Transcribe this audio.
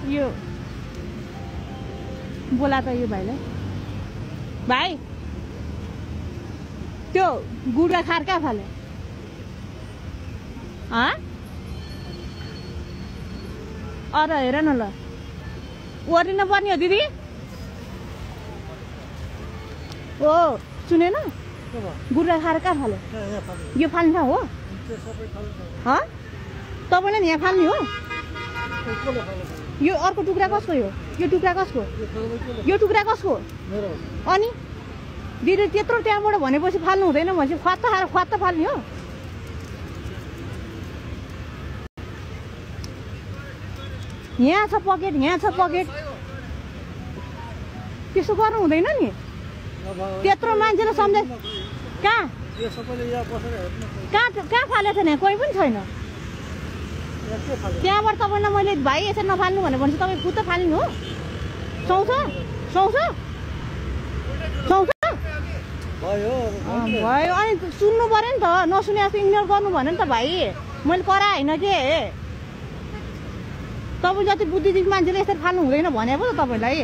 यो बोला त यो भाइलाई भाइ त्यो गुडा खार कहाँ फाल्यो अरे हेर न ल ओरिन पर्ने हो दिदी ओ सुनेन गुडा खार कहाँ फाल्यो यो फाल्ने ठाउँ हो तपाईँले नि यहाँ फाल्ने हो यो अर्को टुक्रा कसको यो टुक्रा कसको यो टुक्रा कसको अनि दिदी त्यत्रो त्यहाँबाट भनेपछि फाल्नु हुँदैन भनेपछि ख्वात्त फाल्ने हो यहाँ छ पकेट त्यसो गर्नु हुँदैन नि त्यत्रो मान्छेले सम्झे कहाँ फालेको छैन कोही पनि छैन त्यहाँबाट तपाईँलाई मैले भाइ यसरी नफाल्नु भनेपछि तपाईँ खुद त फाल्नु हो सुहाउँछ भयो अनि सुन्नु पऱ्यो नि त नसुने जस्तो इग्नोर गर्नु भन्यो नि त भाइ मैले करा होइन के तपाईँ जति बुद्धिजीवी मान्छेले यसरी फाल्नु हुँदैन भने पो त तपाईँलाई